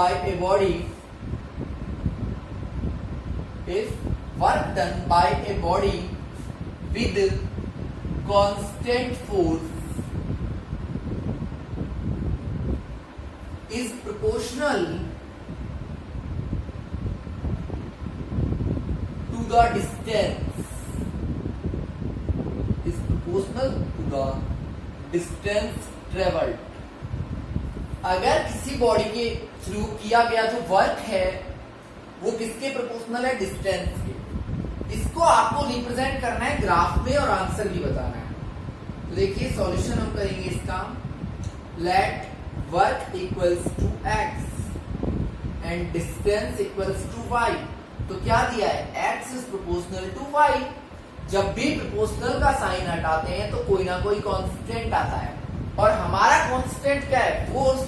by a body with constant force is proportional to the distance traveled. अगर किसी body के through किया गया जो वर्क है वो किसके प्रोपोर्शनल है? डिस्टेंस के। इसको आपको रिप्रेजेंट करना है ग्राफ में और आंसर भी बताना है। तो देखिए सॉल्यूशन हम करेंगे इसका। Let work equals to x and distance equals to y. तो क्या दिया है? X is proportional to y. जब भी प्रोपोर्शनल का साइन हटाते हैं तो कोई ना कोई कांस्टेंट आता है, और हमारा कांस्टेंट क्या है? फोर्स।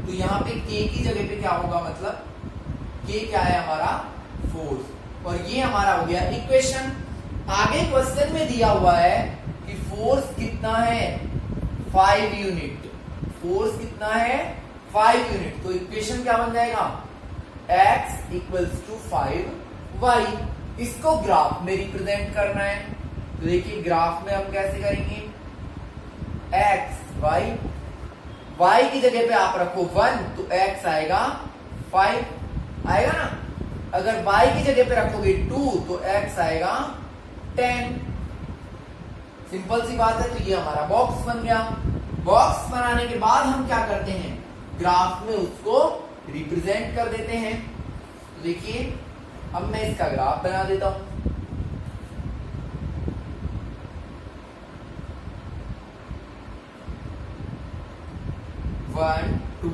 तो यहाँ पे के की जगह पे क्या होगा? मतलब के क्या है हमारा? फोर्स। और ये हमारा हो गया इक्वेशन। आगे क्वेश्चन में दिया हुआ है कि फोर्स कितना है? 5 यूनिट। फोर्स कितना है? 5 यूनिट। तो इक्वेशन क्या बन जाएगा? x equals to 5y। इसको ग्राफ में रिप्रेजेंट करना है। तो देखिए ग्राफ में हम कैसे करेंगे? x y, y की जगह पे आप रखो 1 तो x आएगा 5 आएगा ना। अगर y की जगह पे रखोगे 2 तो x आएगा 10। सिंपल सी बात है। तो ये हमारा बॉक्स बन गया। बॉक्स बनाने के बाद हम क्या करते हैं? ग्राफ में उसको रिप्रेजेंट कर देते हैं। तो देखिए अब मैं इसका ग्राफ बना देता हूं। One two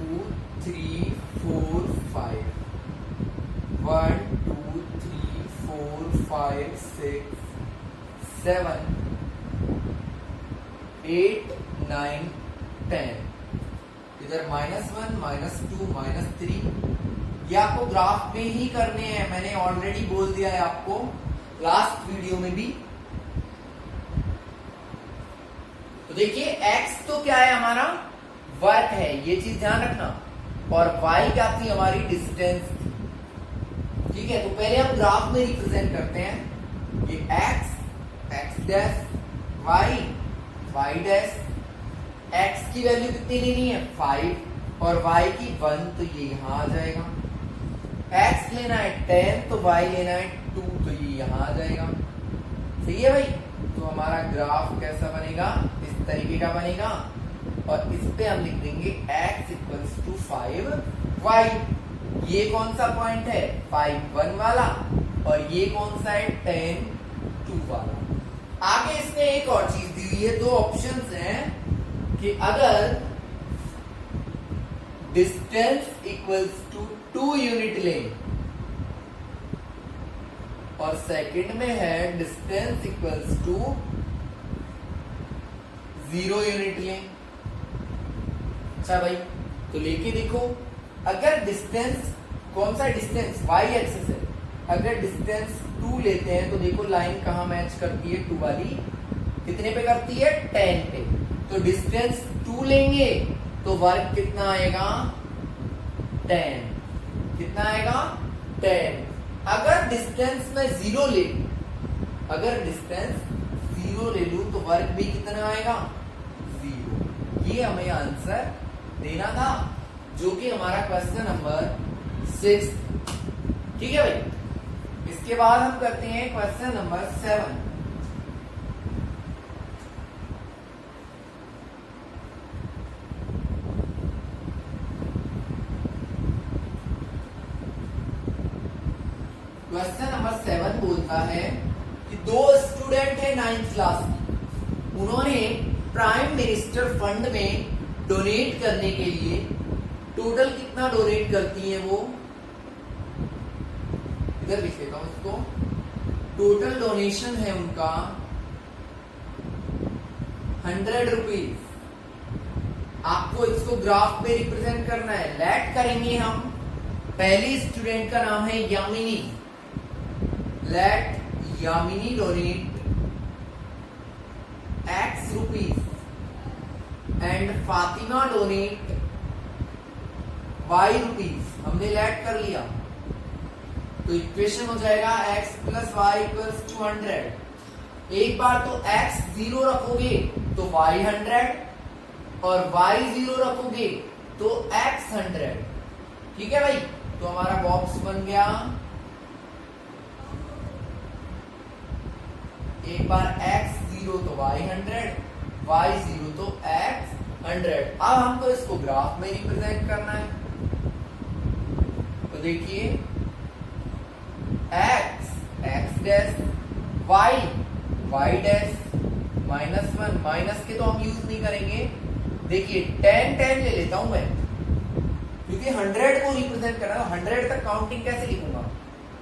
three four five 1 2 3 4 5 6 7 8 9 10। इधर -1 -2 -3। ये आपको ग्राफ में ही करने हैं। मैंने ऑलरेडी बोल दिया है आपको लास्ट वीडियो में भी। तो देखिए x तो क्या है? हमारा वर्क है, ये चीज ध्यान रखना। और y क्या थी? हमारी डिस्टेंस। ठीक है, तो पहले हम ग्राफ में रिप्रेजेंट करते हैं। ये x dash, y dash. x की वैल्यू कितनी लेनी है? 5 और y की 1, तो ये यहां आ जाएगा। x लेना है 10 तो y लेना है 2, तो ये यहां आ जाएगा। सही है भाई। तो हमारा ग्राफ कैसा बनेगा? इस तरीके का बनेगा। और इस पे हम लिख देंगे x इक्वल्स टू 5y। ये कौन सा पॉइंट है? 5 1 वाला। और ये कौन सा है? 10 2 वाला। आगे इसमें एक और चीज दी हुई है। 2 ऑप्शंस हैं कि अगर डिस्टेंस इक्वल्स टू 2 यूनिट लें, और सेकंड में है डिस्टेंस इक्वल्स टू 0 यूनिट लें। अच्छा भाई, तो लेके देखो। अगर डिस्टेंस, कौन सा डिस्टेंस? y एक्सिस है। अगर डिस्टेंस 2 लेते हैं तो देखो लाइन कहां मैच करती है? 2 वाली कितने पे करती है? 10 पे। तो डिस्टेंस 2 लेंगे तो वर्क कितना आएगा? 10। कितना आएगा? 10। अगर डिस्टेंस में 0 ले, अगर डिस्टेंस 0 ले लूं तो वर्क भी कितना आएगा? 0। ये हमें आंसर देना था, जो कि हमारा क्वेश्चन नंबर 6। ठीक है भाई। इसके बाद हम करते हैं क्वेश्चन नंबर 7। क्वेश्चन नंबर 7 बोलता है कि 2 स्टूडेंट है 9th क्लास की। उन्होंने प्राइम मिनिस्टर फंड में डोनेट करने के लिए टोटल कितना डोनेट करती हैं वो? इधर लिख देता हूं इसको। टोटल डोनेशन है उनका 100 रुपीज। आपको इसको ग्राफ में रिप्रेजेंट करना है। लेट करेंगे हम। पहली स्टूडेंट का नाम है Yamini. Let Yamini donate x rupees and Fatima donate y rupees, हमने लेट कर लिया, तो इक्वेशन हो जाएगा x plus y equals to 100। एक बार तो x 0 रखोगे तो y 100 और y 0 रखोगे तो x 100। ठीक है भाई, तो हमारा बॉक्स बन गया। एक बार x 0 तो y 100, y 0 तो x 100। अब हमको इसको ग्राफ में रिप्रेजेंट करना है, तो देखिए x x dash, y y dash, -1, minus के तो हम यूज नहीं करेंगे। देखिए 10 10 ले लेता हूं मैं, क्योंकि 100 को रिप्रेजेंट करना है। 100 तक काउंटिंग कैसे लिखूंगा?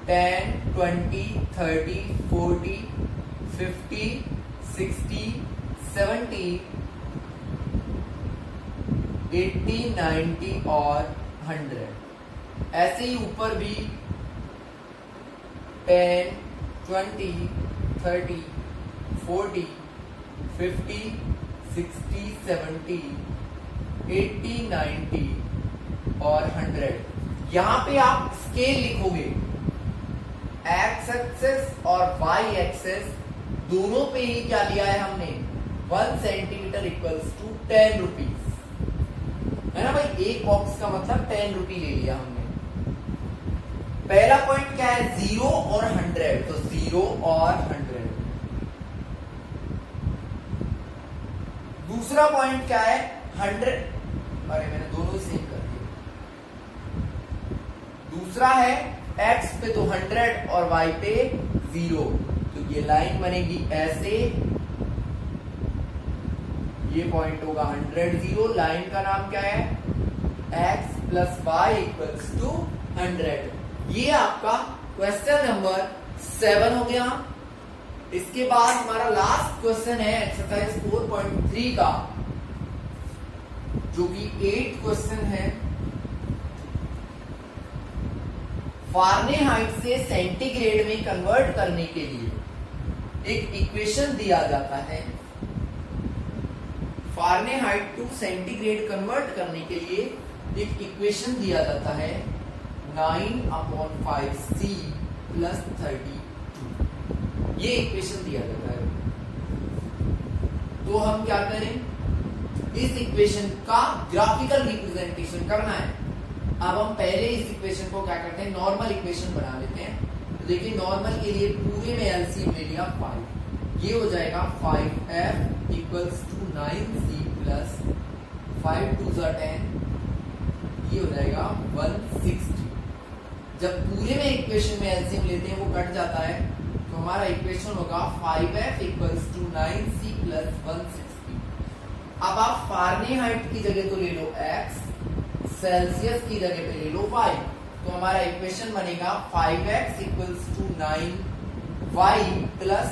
10 20 30 40 50 60 70 80 90 और 100। ऐसे ही ऊपर भी 10 20 30 40 50 60 70 80 90 और 100। यहां पे आप स्केल लिखोगे, एक्स एक्सेस और वाई एक्सेस दोनोदोनों पे ही क्या लिया है हमने 1 सेंटीमीटर इक्वल्स टू 10 रुपीज, है ना भाई। एक बॉक्स का मतलब 10 रुपी ले लिया हमने। पहला पॉइंट क्या है 0 और 100, तो 0 और 100। दूसरा पॉइंट क्या है 100, अरे मैंने दोनों ही सेम कर दिए। दूसरा है x पे तो 100 और y पे 0, तो ये लाइन बनेगी ऐसे, ये पॉइंट होगा 100 0। लाइन का नाम क्या है x plus y equals to 100। ये आपका क्वेश्चन नंबर 7 हो गया। इसके बाद हमारा लास्ट क्वेश्चन है एक्सरसाइज 4.3 का, जो कि 8 क्वेश्चन है। फारेनहाइट से सेंटीग्रेड में कन्वर्ट करने के लिए एक इक्वेशन दिया जाता है। फारेनहाइट टू सेंटीग्रेड कन्वर्ट करने के लिए एक इक्वेशन दिया जाता है 9/5c प्लस 32। ये इक्वेशन दिया जाता है। तो हम क्या करें, इस इक्वेशन का ग्राफिकल रिप्रेजेंटेशन करना है। अब हम पहले इस इक्वेशन को क्या करते हैं, नॉर्मल इक्वेशन बना लेते हैं। तो देखिए नॉर्मल के लिए पूरे में एलसीएम ले लिया 5, ये हो जाएगा 5f equals to 9c plus 5 2 10, ये हो जाएगा 160। जब पूरे में इक्वेशन में एलसीएम लेते हैं वो कट जाता है, तो हमारा इक्वेशन होगा 5f equals to 9c plus 160। अब आप फारेनहाइट की जगह तो ले लो x, सेल्सियस की जगह पे ले लो y, तो हमारा इक्वेशन बनेगा 5x equals to 9y plus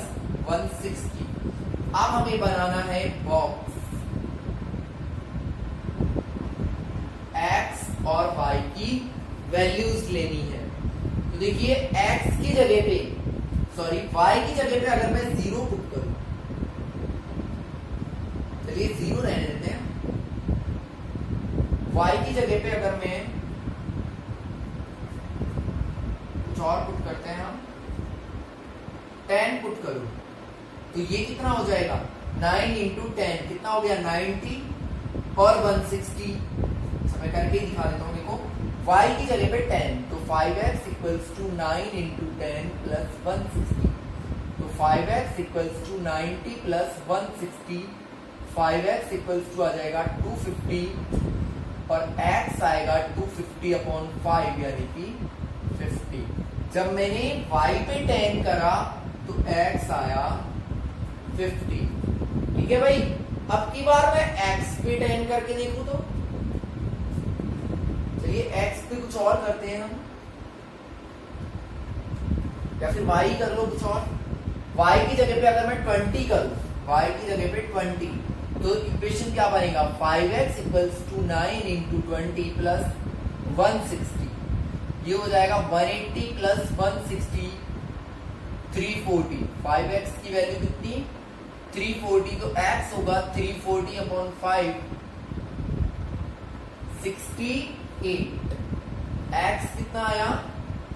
160। अब हमें बनाना है बॉक्स, x और y की वैल्यूज लेनी है। तो देखिए x की जगह पे, सॉरी y की जगह पे अगर मैं 0 पुट करूं, चलिए 0 रहने देते हैं। y की जगह पे अगर मैं कुछ और पुट करते हैं, हम 10 पुट करूं, तो ये कितना हो जाएगा 9 इंटू 10 कितना हो गया 90 और 160। मैं करके दिखा देता हूं। देखो y की जगह पे 10, तो 5x equals to 9 into 10 plus 160, तो 5x equals to 90 plus 160, 5x equals to आ जाएगा 250 और x आएगा 250 अपॉन 5 यानी कि 50। जब मैंने y पे 10 करा तो x आया 50। ठीक है भाई। अब की बार मैं x पे 10 करके देखूं तो चलिए x पे कुछ और करते हैं हम, या फिर y कर लो कुछ और। y की जगह पे अगर मैं 20 करूं, y की जगह पे 20, तो इक्वेशन क्या बनेगा 5x equals to 9 into 20 plus 160, ये हो जाएगा 180 प्लस 160 340। 5x की वैल्यू कितनी 340, तो x होगा 340 अपॉन 5 68। कितना आया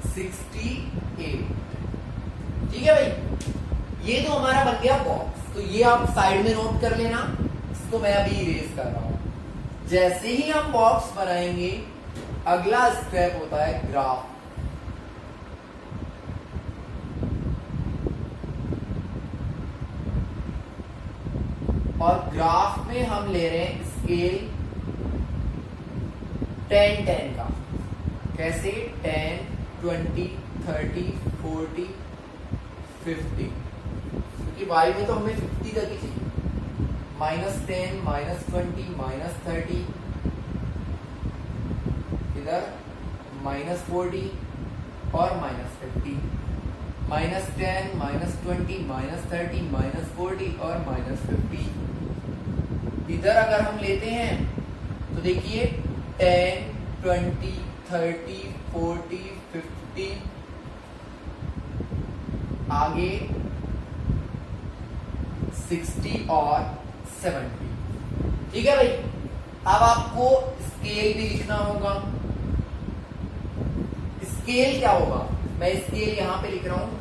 68। ठीक है भाई, ये तो हमारा बन गया बॉक्स। तो ये आप साइड में नोट कर लेना, इसको मैं अभी इरेज कर रहा हूं। जैसे ही हम बॉक्स बनाएंगे अगला स्टेप होता है ग्राफ। और ग्राफ में हम ले रहे हैं स्केल 10-10 का। कैसे 10, 20, 30, 40, 50, क्योंकि y में तो हमें 50 तक ही चाहिए। -10, -20, -30, इधर -40 और -50, -10, -20, -30, -40 और -50। इधर अगर हम लेते हैं तो देखिए 10, 20, 30, 40, 50, आगे 60 और 70। ठीक है भाई, अब आपको स्केल भी लिखना होगा। स्केल क्या होगा, मैं स्केल यहां पे लिख रहा हूं।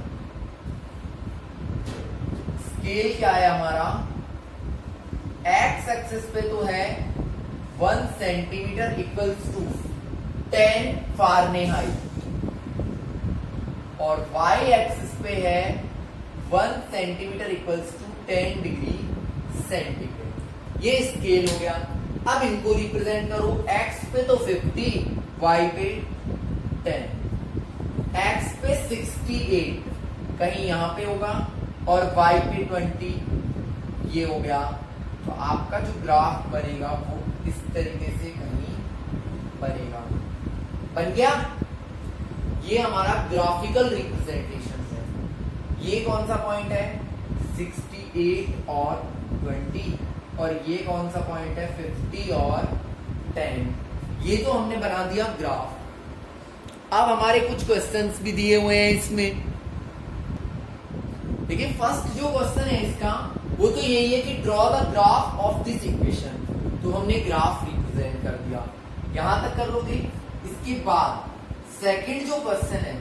स्केल क्या है हमारा, एक्स एक्सिस पे तो है 1 सेंटीमीटर इक्वल्स टू 10 फारेनहाइट, और वाई एक्सिस पे है 1 centimetre equals to 10 degree centigrade. ये स्केल हो गया। अब इनको रिप्रेजेंट करो, एक्स पे तो 50, वाई पे 10, एक्स पे 68 कहीं यहां पे होगा, और वाई पे 20 ये हो गया। तो आपका जो ग्राफ बनेगा वो इस तरीके से कहीं बनेगा। बन गया, ये हमारा ग्राफिकल रिप्रेजेंटेशन है। ये कौन सा पॉइंट है 68 और 20, और ये कौन सा पॉइंट है 50 और 10। ये तो हमने बना दिया ग्राफ। अब हमारे कुछ क्वेश्चंस भी दिए हुए हैं इसमें। देखिए फर्स्ट जो क्वेश्चन है इसका वो तो यही है कि draw the graph of this equation. तो हमने ग्राफ रिप्रेजेंट कर दिया, यहां तक कर लोगे। इसके बाद सेकंड जो क्वेश्चन है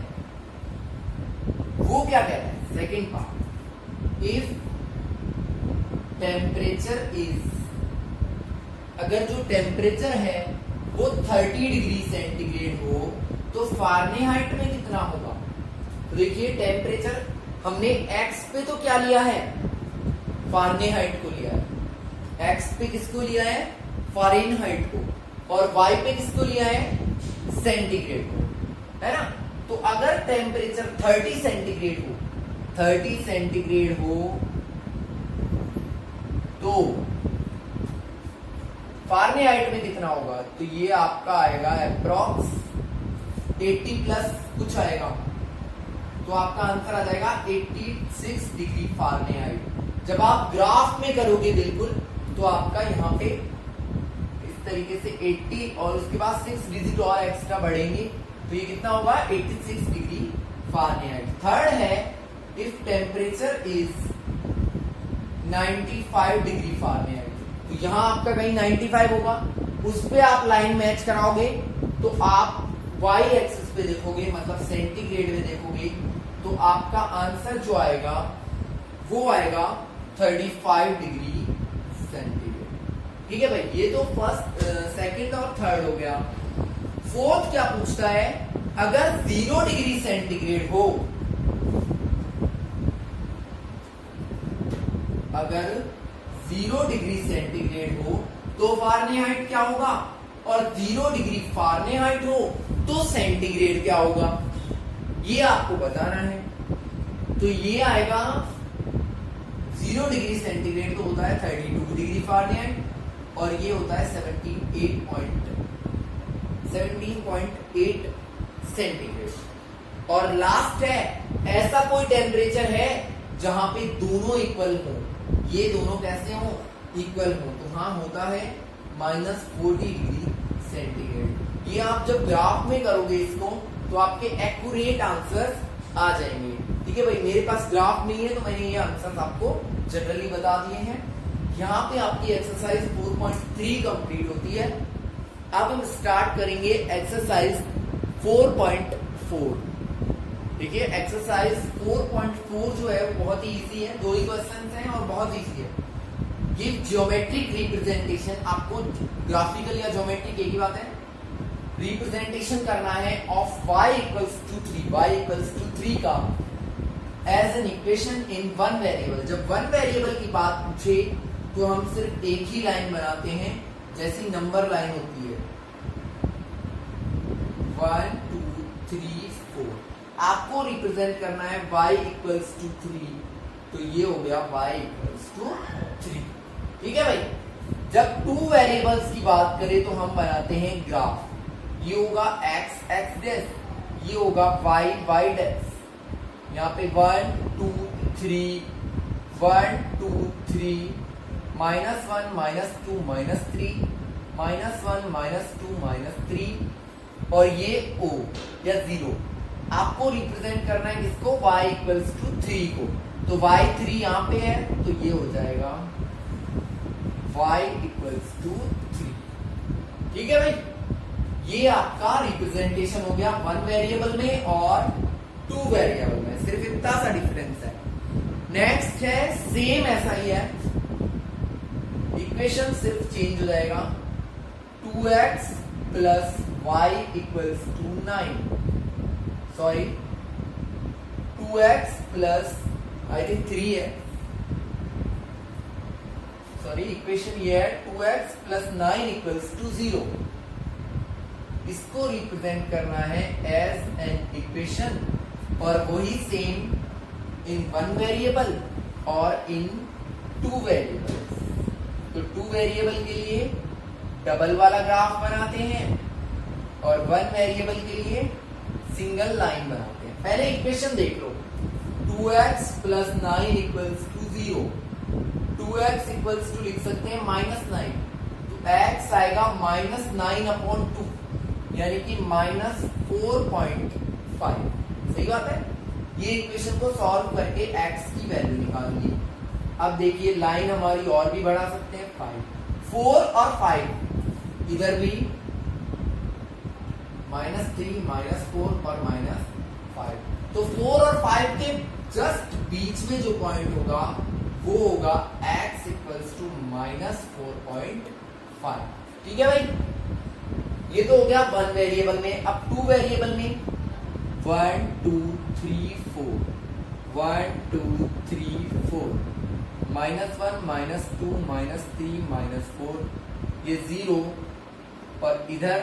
वो क्या कहता है, second part, if temperature is, अगर जो टेम्परेचर है वो 30 डिग्री सेंटीग्रेड हो तो फारेनहाइट में कितना होगा। तो देखिए टेम्परेचर हमने एक्स पे तो क्या लिया है, फारेनहाइट को लिया है। एक्स पे किसको लिया है, फारेनहाइट को, और वाई पे किसको लिया है, सेंटीग्रेड को, है ना। तो अगर टेम्परेचर 30 सेंटीग्रेड हो, 30 सेंटीग्रेड हो तो फारेनहाइट में कितना होगा। तो ये आपका आएगा अप्रॉक्स 80 प्लस कुछ आएगा, तो आपका आंसर आ जाएगा 86 डिग्री फारेनहाइट। जब आप ग्राफ में करोगे बिल्कुल तो आपका यहाँ पे इस तरीके से 80 और उसके बाद 6 डिजिट और एक्स्ट्रा बढ़ेंगे, तो ये कितना होगा 86 डिग्री फारेनहाइट। थर्ड है if temperature is 95 degree Fahrenheit, तो यहाँ आपका कहीं 95 होगा, उस पे आप लाइन मैच कराओगे तो आप वाई एक्सिस पे देखोगे, मतलब सेंटीग्रेड में देखोगे, तो आपका आंसर जो आएगा वो आएगा 35 डिग्री सेंटीग्रेड। ठीक है भाई, ये तो फर्स्ट सेकंड और थर्ड हो गया। फोर्थ क्या पूछता है, अगर 0 डिग्री सेंटीग्रेड हो, अगर 0 डिग्री सेंटीग्रेड हो तो फारेनहाइट क्या होगा, और 0 डिग्री फारेनहाइट हो तो सेंटीग्रेड क्या होगा, ये आपको बताना है। तो ये आएगा 0 डिग्री सेंटीग्रेड तो होता है 32 डिग्री फारेनहाइट, और ये होता है 17.8 सेंटीग्रेड। और लास्ट है, ऐसा कोई टेम्परेचर है जहां पे दोनों इक्वल हो, ये दोनों कैसे हो, इक्वल हो, तो हाँ होता है -40 डिग्री सेंटीग्रेड। ये आप जब ग्राफ में करोगे इसको तो आपके एक्यूरेट आंसर्स आ जाएंगे। ठीक है भाई, मेरे पास ग्राफ नहीं है तो मैंने ये आंसर्स आपको जनरली बता दिए हैं। यहाँ पे आपकी एक्सरसाइज 4.3 कंप्लीट होती है। अब हम स्टार्ट करेंगे एक्सरसाइज 4.4। देखिए एक्सरसाइज 4.4 जो है वो बहुत ही इजी है, 2 ही क्वेश्चन हैं और बहुत इजी है। गिव ज्योमेट्रिक रिप्रेजेंटेशन, आपको ग्राफिकल या ज्योमेट्रिक एक ही बात है, रिप्रेजेंटेशन करना है of y equals to 3, y equals to 3 का as an equation in one variable. जब वन वेरिएबल की बात पूछे तो हम सिर्फ एक ही लाइन बनाते हैं, जैसी नंबर लाइन होती है 1 2 3 4। आपको रिप्रेजेंट करना है y इक्वल्स टू 3, तो ये हो गया y इक्वल्स टू 3। ठीक है भाई। जब 2 वेरिएबल्स की बात करें तो हम बनाते हैं ग्राफ, ये होगा x x डैश, ये होगा y y डैश। यहाँ पे 1 2 3 1 2 3 -1 -2 -3 -1 -2 -3 और ये O या 0। आपको रिप्रेजेंट करना है किसको, y इक्वल्स टू 3 को, तो y 3 यहाँ पे है तो ये हो जाएगा y इक्वल्स टू 3। ठीक है भाई, ये आपका रिप्रेजेंटेशन हो गया 1 वेरिएबल में और 2 वेरिएबल में, सिर्फ इतना सा डिफरेंस है। नेक्स्ट है सेम ऐसा ही है, इक्वेशन सिर्फ चेंज हो जाएगा 2x plus y equals to 9, sorry 2x plus I think 3 है, सॉरी इक्वेशन ये है 2x प्लस 9 इक्वल्स टू 0। इसको रिप्रेजेंट करना है एज एन इक्वेशन और वही सेम इन 1 वेरिएबल और इन 2 वेरिएबल। तो 2 वेरिएबल के लिए डबल वाला ग्राफ बनाते हैं और 1 वेरिएबल के लिए सिंगल लाइन बनाते हैं। पहले इक्वेशन देख लो, 2x plus 9 equals to 0, 2x equals to लिख सकते हैं -9, तो x आएगा -9/2 यानी कि -4.5। सही बात है। ये इक्वेशन को सॉल्व करके x की वैल्यू निकाल ली। अब देखिए लाइन हमारी और भी बढ़ा सकते हैं, 5 4 और 5 इधर भी -3 -4 और -5, तो 4 और 5 के जस्ट बीच में जो पॉइंट होगा वो होगा x इक्वल्स टू -4.5। ठीक है भाई, ये तो हो गया 1 वेरिएबल में। अब 2 वेरिएबल में 1 2 3 4 1 2 3 4 -1 -2 -3 -4, ये 0 और इधर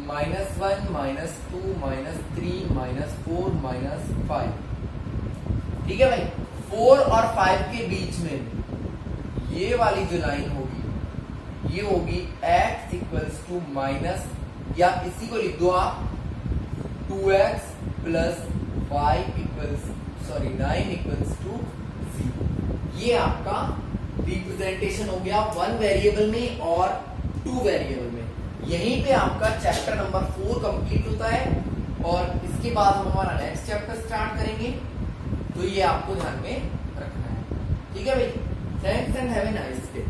-1 -2 -3 -4 -5। ठीक है भाई, 4 और 5 के बीच में ये वाली जो लाइन होगी ये होगी x इक्वल्स टू माइनस, या इसी को लिख दो आप 2x plus y equals 9 equals to 0। ये आपका रिप्रेजेंटेशन हो गया 1 वेरिएबल में और 2 वेरिएबल में। यहीं पे आपका चैप्टर नंबर 4 कंप्लीट होता है और इसके बाद हम हमारा नेक्स्ट चैप्टर स्टार्ट करेंगे, तो ये आपको ध्यान में रखना है। ठीक है भाई, thanks and have a nice day.